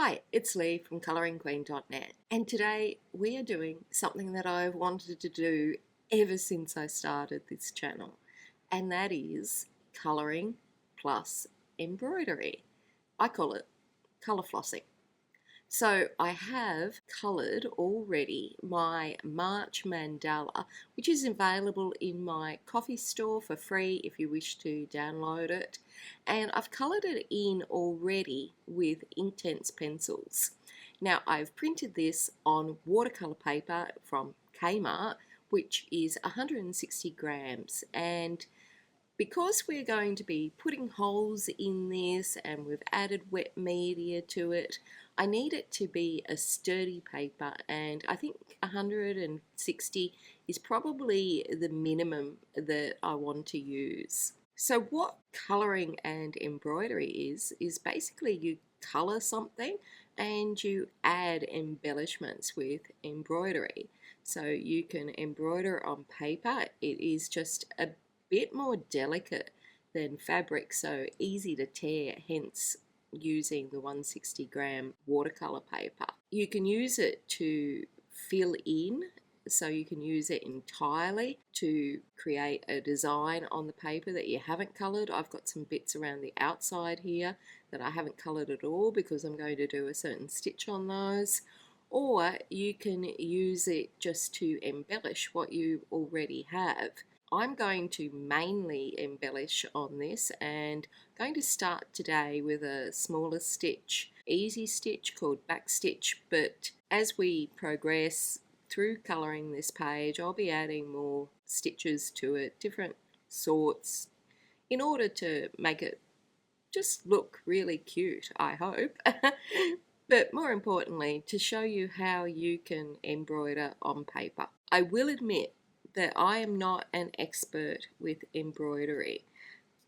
Hi, it's Lee from coloringqueen.net, and today we are doing something that I've wanted to do ever since I started this channel, and that is colouring plus embroidery. I call it colour flossing. So I have coloured already my March Mandala, which is available in my coffee store for free if you wish to download it. And I've coloured it in already with Inktense pencils. Now I've printed this on watercolour paper from Kmart, which is 160 grams, and because we're going to be putting holes in this and we've added wet media to it, I need it to be a sturdy paper, and I think 160 is probably the minimum that I want to use. So what colouring and embroidery is basically you colour something and you add embellishments with embroidery. So you can embroider on paper. It is just a bit more delicate than fabric, so easy to tear, hence using the 160 gram watercolor paper. You can use it to fill in, so you can use it entirely to create a design on the paper that you haven't colored. I've got some bits around the outside here that I haven't colored at all because I'm going to do a certain stitch on those. Or you can use it just to embellish what you already have. I'm going to mainly embellish on this and going to start today with a smaller stitch, easy stitch called back stitch, but as we progress through colouring this page I'll be adding more stitches to it, different sorts, in order to make it just look really cute, I hope. But more importantly, to show you how you can embroider on paper. I will admit that I am not an expert with embroidery.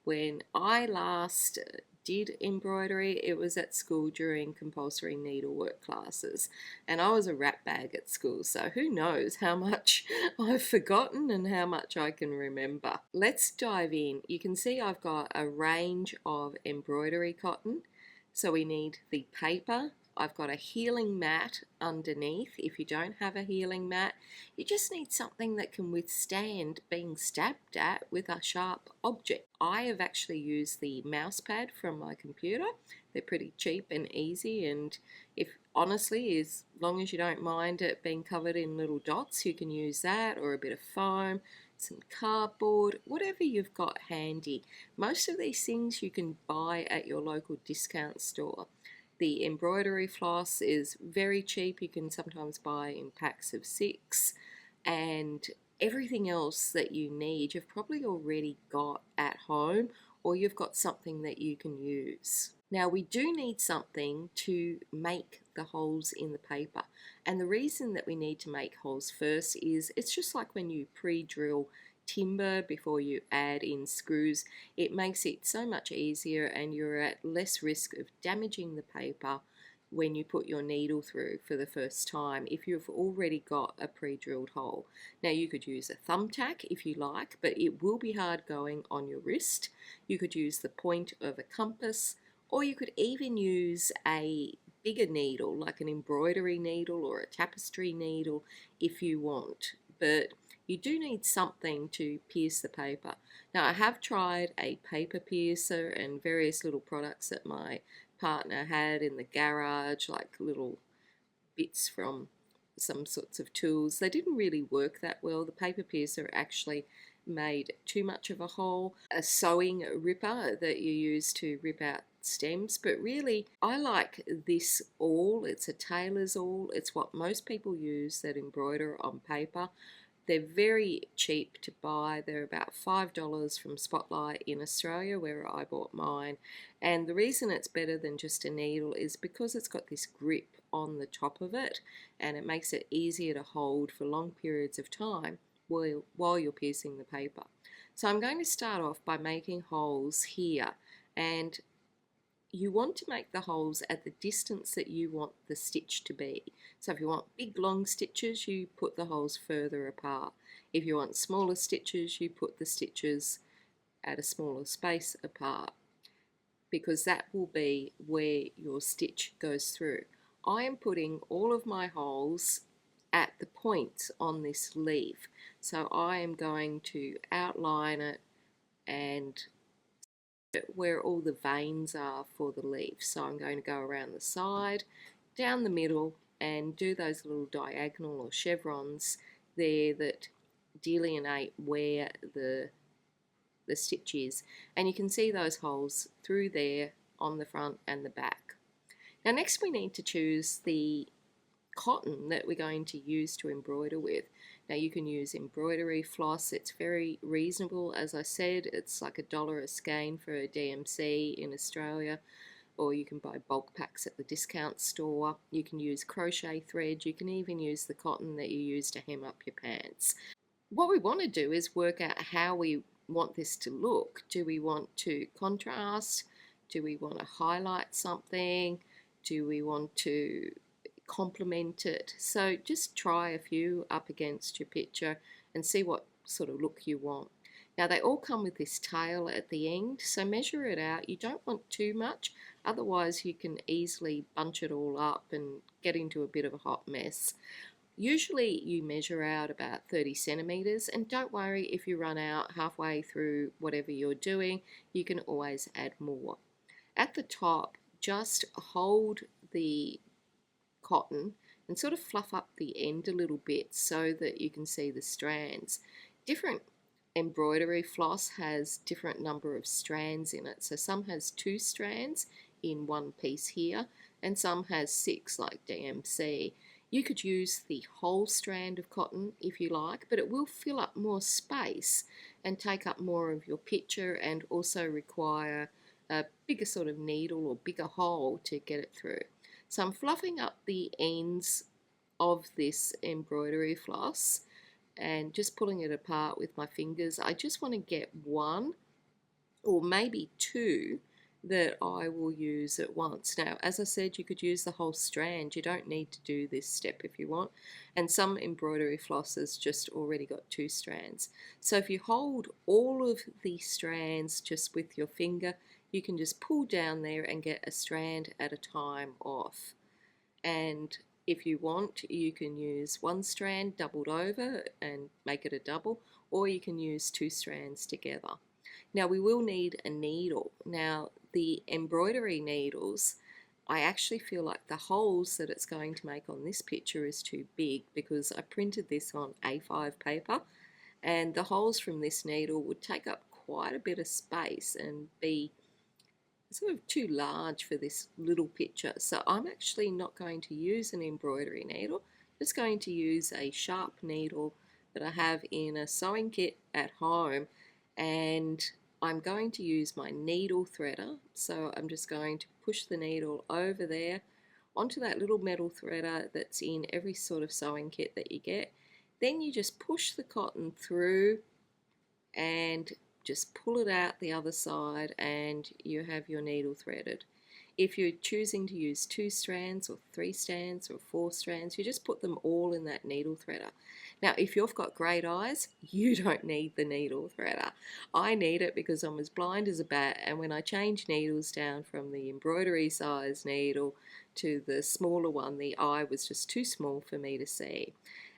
When I last did embroidery, it was at school during compulsory needlework classes, and I was a rat bag at school, so who knows how much I've forgotten and how much I can remember. Let's dive in. You can see I've got a range of embroidery cotton, so we need the paper. I've got a healing mat underneath. If you don't have a healing mat, you just need something that can withstand being stabbed at with a sharp object. I have actually used the mouse pad from my computer. They're pretty cheap and easy, and if honestly, as long as you don't mind it being covered in little dots, you can use that, or a bit of foam, some cardboard, whatever you've got handy. Most of these things you can buy at your local discount store. The embroidery floss is very cheap. You can sometimes buy in packs of 6, and everything else that you need you've probably already got at home, or you've got something that you can use. Now we do need something to make the holes in the paper, and the reason that we need to make holes first is it's just like when you pre-drill timber before you add in screws. It makes it so much easier, and you're at less risk of damaging the paper when you put your needle through for the first time if you've already got a pre-drilled hole. Now you could use a thumbtack if you like, but it will be hard going on your wrist. You could use the point of a compass, or you could even use a bigger needle like an embroidery needle or a tapestry needle if you want, but you do need something to pierce the paper. Now I have tried a paper piercer and various little products that my partner had in the garage, like little bits from some sorts of tools. They didn't really work that well. The paper piercer actually made too much of a hole. A sewing ripper that you use to rip out stems, but really I like this awl. It's a tailor's awl. It's what most people use that embroider on paper. They're very cheap to buy. They're about $5 from Spotlight in Australia, where I bought mine. And the reason it's better than just a needle is because it's got this grip on the top of it, and it makes it easier to hold for long periods of time while you're piercing the paper. So I'm going to start off by making holes here, and you want to make the holes at the distance that you want the stitch to be. So if you want big long stitches, you put the holes further apart. If you want smaller stitches, you put the stitches at a smaller space apart. because that will be where your stitch goes through. I am putting all of my holes at the points on this leaf, so I am going to outline it and where all the veins are for the leaf. So I'm going to go around the side, down the middle, and do those little diagonal or chevrons there that delineate where the stitch is. And you can see those holes through there on the front and the back. Now next we need to choose the cotton that we're going to use to embroider with. Now you can use embroidery floss, it's very reasonable. As I said, it's like $1 a skein for a DMC in Australia, or you can buy bulk packs at the discount store. You can use crochet thread, you can even use the cotton that you use to hem up your pants. What we want to do is work out how we want this to look. Do we want to contrast? Do we want to highlight something? Do we want to complement it? So just try a few up against your picture and see what sort of look you want. Now they all come with this tail at the end, so measure it out. You don't want too much, otherwise you can easily bunch it all up and get into a bit of a hot mess. Usually you measure out about 30 centimeters, and don't worry if you run out halfway through whatever you're doing, you can always add more. At the top, just hold the cotton and sort of fluff up the end a little bit so that you can see the strands. Different embroidery floss has different number of strands in it, so some has 2 strands in one piece here and some has 6 like DMC. You could use the whole strand of cotton if you like, but it will fill up more space and take up more of your picture and also require a bigger sort of needle or bigger hole to get it through. So I'm fluffing up the ends of this embroidery floss and just pulling it apart with my fingers. I just want to get 1 or maybe 2 that I will use at once. Now, as I said, you could use the whole strand. You don't need to do this step if you want. And some embroidery flosses just already got 2 strands. So if you hold all of the strands just with your finger, you can just pull down there and get a strand at a time off. And if you want, you can use 1 strand doubled over and make it a double, or you can use 2 strands together. Now we will need a needle. Now the embroidery needles, I actually feel like the holes that it's going to make on this picture is too big because I printed this on A5 paper, and the holes from this needle would take up quite a bit of space and be sort of too large for this little picture. So I'm actually not going to use an embroidery needle, I'm just going to use a sharp needle that I have in a sewing kit at home, and I'm going to use my needle threader. So I'm just going to push the needle over there onto that little metal threader that's in every sort of sewing kit that you get. Then you just push the cotton through and just pull it out the other side and you have your needle threaded. If you're choosing to use 2 strands or 3 strands or 4 strands, you just put them all in that needle threader. Now, if you've got great eyes, you don't need the needle threader. I need it because I'm as blind as a bat, and when I change needles down from the embroidery size needle to the smaller one, the eye was just too small for me to see.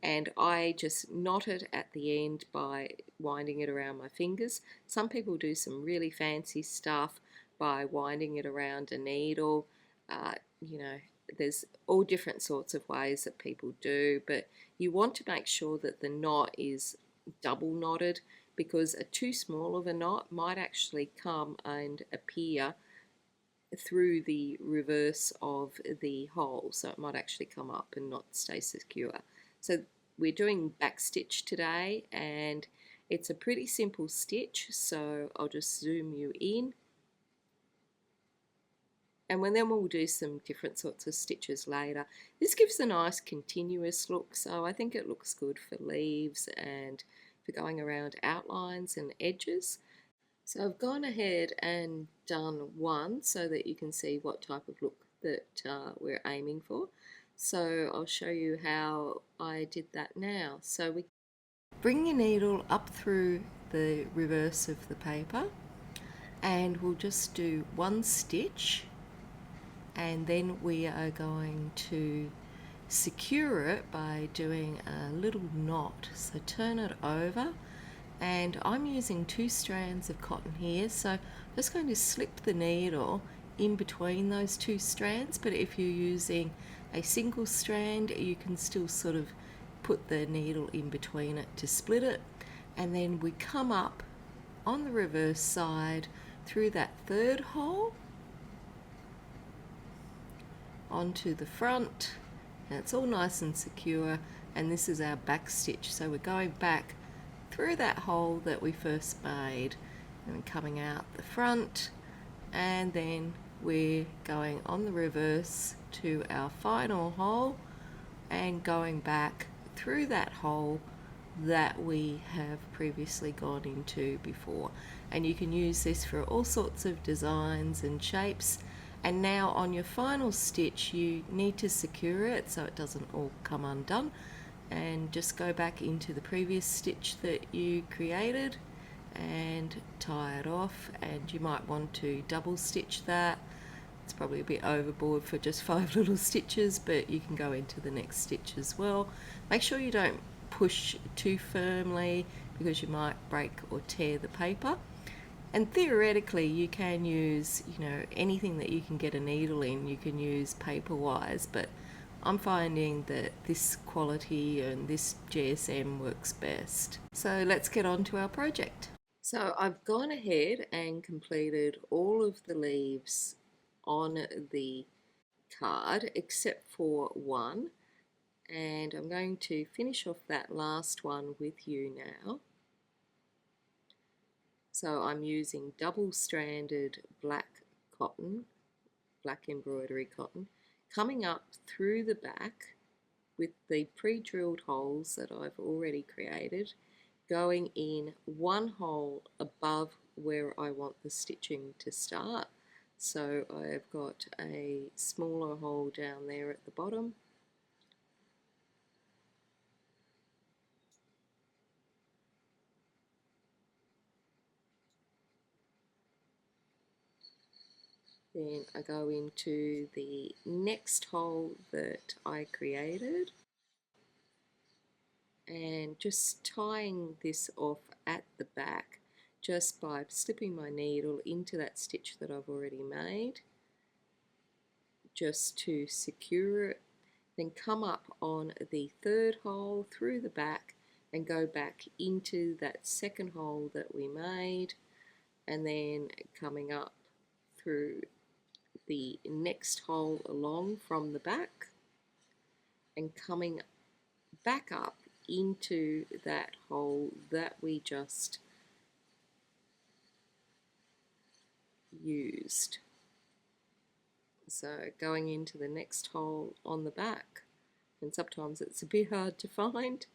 And I just knot it at the end by winding it around my fingers. Some people do some really fancy stuff by winding it around a needle. You know, there's all different sorts of ways that people do, but you want to make sure that the knot is double knotted, because a too small of a knot might actually come and appear through the reverse of the hole, so it might actually come up and not stay secure. So we're doing back stitch today, and it's a pretty simple stitch, so I'll just zoom you in. And then we'll do some different sorts of stitches later. This gives a nice continuous look, so I think it looks good for leaves and for going around outlines and edges. So I've gone ahead and done 1 so that you can see what type of look that we're aiming for. So I'll show you how I did that now. So we bring your needle up through the reverse of the paper and we'll just do one stitch, and then we are going to secure it by doing a little knot. So turn it over, and I'm using 2 strands of cotton here, so I'm just going to slip the needle in between those 2 strands, but if you're using a single strand you can still sort of put the needle in between it to split it, and then we come up on the reverse side through that 3rd hole onto the front, and it's all nice and secure, and this is our back stitch. So we're going back through that hole that we first made and coming out the front, and then we're going on the reverse to our final hole and going back through that hole that we have previously gone into before. And you can use this for all sorts of designs and shapes. And now on your final stitch you need to secure it so it doesn't all come undone, and just go back into the previous stitch that you created and tie it off. And you might want to double stitch that. It's probably a bit overboard for just 5 little stitches, but you can go into the next stitch as well. Make sure you don't push too firmly because you might break or tear the paper. And theoretically you can use, anything that you can get a needle in, you can use paper wise, but I'm finding that this quality and this GSM works best. So let's get on to our project. So I've gone ahead and completed all of the leaves on the card except for one, and I'm going to finish off that last one with you now. So I'm using double-stranded black cotton, black embroidery cotton, coming up through the back with the pre-drilled holes that I've already created, going in one hole above where I want the stitching to start. So I've got a smaller hole down there at the bottom, then I go into the next hole that I created and just tying this off at the back just by slipping my needle into that stitch that I've already made just to secure it. Then come up on the 3rd hole through the back and go back into that 2nd hole that we made, and then coming up through the next hole along from the back and coming back up into that hole that we just used. So going into the next hole on the back, and sometimes it's a bit hard to find.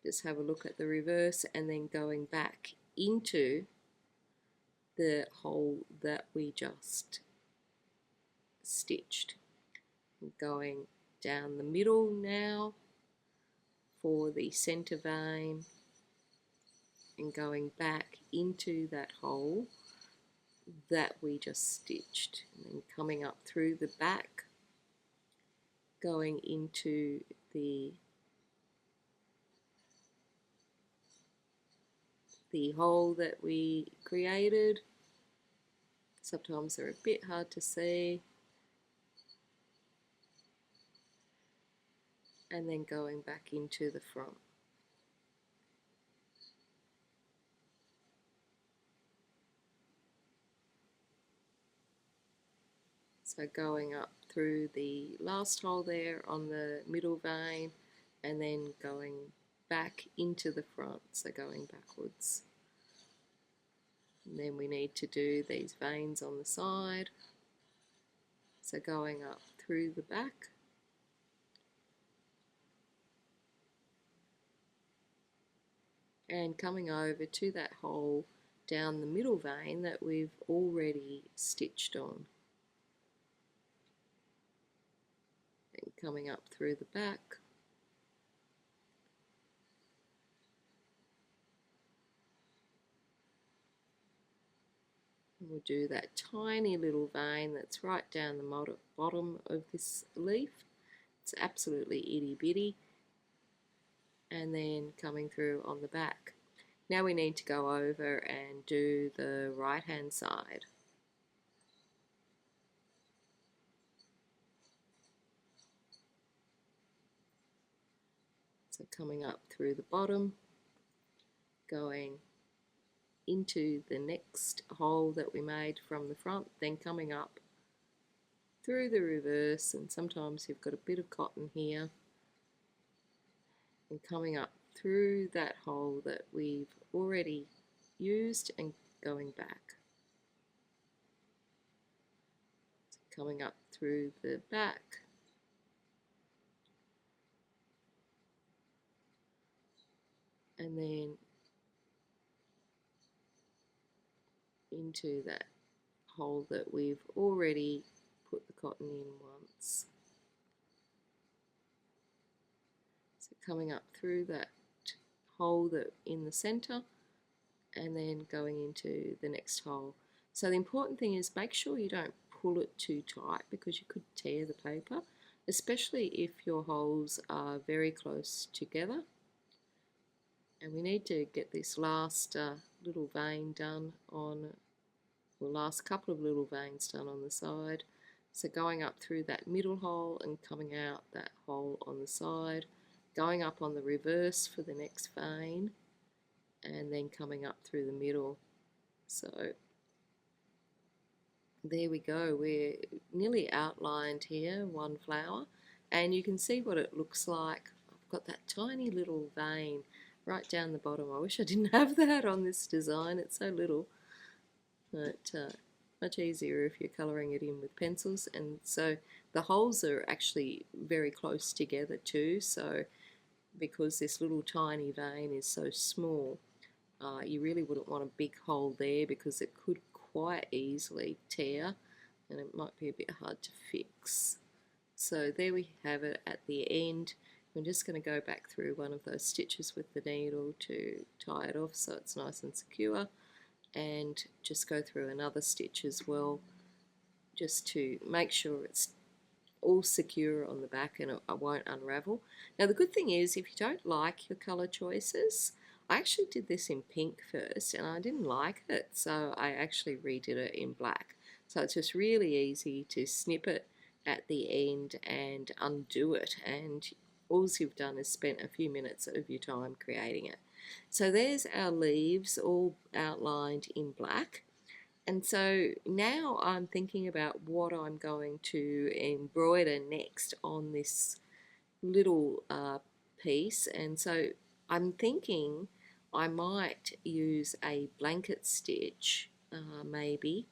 Just have a look at the reverse and then going back into the hole that we just stitched. Going down the middle now for the center vein and going back into that hole that we just stitched, and then coming up through the back, going into the hole that we created. Sometimes they're a bit hard to see, and then going back into the front. So going up through the last hole there on the middle vein and then going back into the front, so going backwards. And then we need to do these veins on the side, so going up through the back and coming over to that hole down the middle vein that we've already stitched on. And coming up through the back, And we'll do that tiny little vein that's right down the bottom of this leaf. It's absolutely itty bitty. And then coming through on the back. Now we need to go over and do the right hand side. So coming up through the bottom, going into the next hole that we made from the front, then coming up through the reverse, and sometimes you've got a bit of cotton here, and coming up through that hole that we've already used and going back. So coming up through the back, and then into that hole that we've already put the cotton in once. So coming up through that hole that in the center, and then going into the next hole. So the important thing is make sure you don't pull it too tight, because you could tear the paper, especially if your holes are very close together. And we need to get this last little vein done on, well, last couple of little veins done on the side. So going up through that middle hole and coming out that hole on the side, going up on the reverse for the next vein, and then coming up through the middle. So there we go, we're nearly outlined here, one flower, and you can see what it looks like. I've got that tiny little vein right down the bottom. I wish I didn't have that on this design, it's so little, but much easier if you're colouring it in with pencils. And so the holes are actually very close together too, so because this little tiny vein is so small, you really wouldn't want a big hole there, because it could quite easily tear and it might be a bit hard to fix. So there we have it at the end. I'm just going to go back through one of those stitches with the needle to tie it off so it's nice and secure, and just go through another stitch as well, just to make sure it's all secure on the back and it won't unravel. Now the good thing is, if you don't like your colour choices, I actually did this in pink first and I didn't like it, so I actually redid it in black. So it's just really easy to snip it at the end and undo it, and all you've done is spent a few minutes of your time creating it. So there's our leaves all outlined in black. And so now I'm thinking about what I'm going to embroider next on this little piece. And so I'm thinking I might use a blanket stitch, maybe,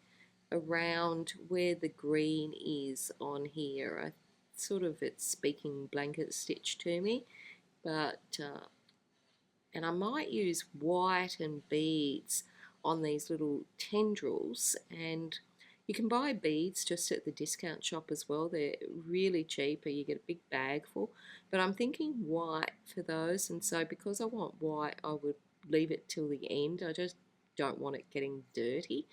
around where the green is on here. It's speaking blanket stitch to me, but and I might use white and beads on these little tendrils, and you can buy beads just at the discount shop as well. They're really cheap, you get a big bag full, but I'm thinking white for those. And so because I want white, I would leave it till the end. I just don't want it getting dirty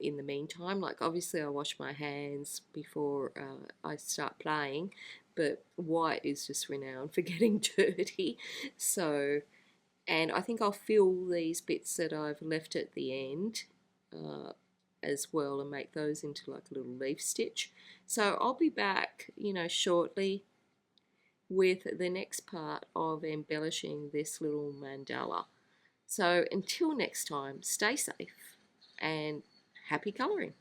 in the meantime. Like, obviously I wash my hands before I start playing, but white is just renowned for getting dirty. So, and I think I'll fill these bits that I've left at the end as well, and make those into like a little leaf stitch. So I'll be back, shortly with the next part of embellishing this little mandala. So until next time, stay safe and happy colouring.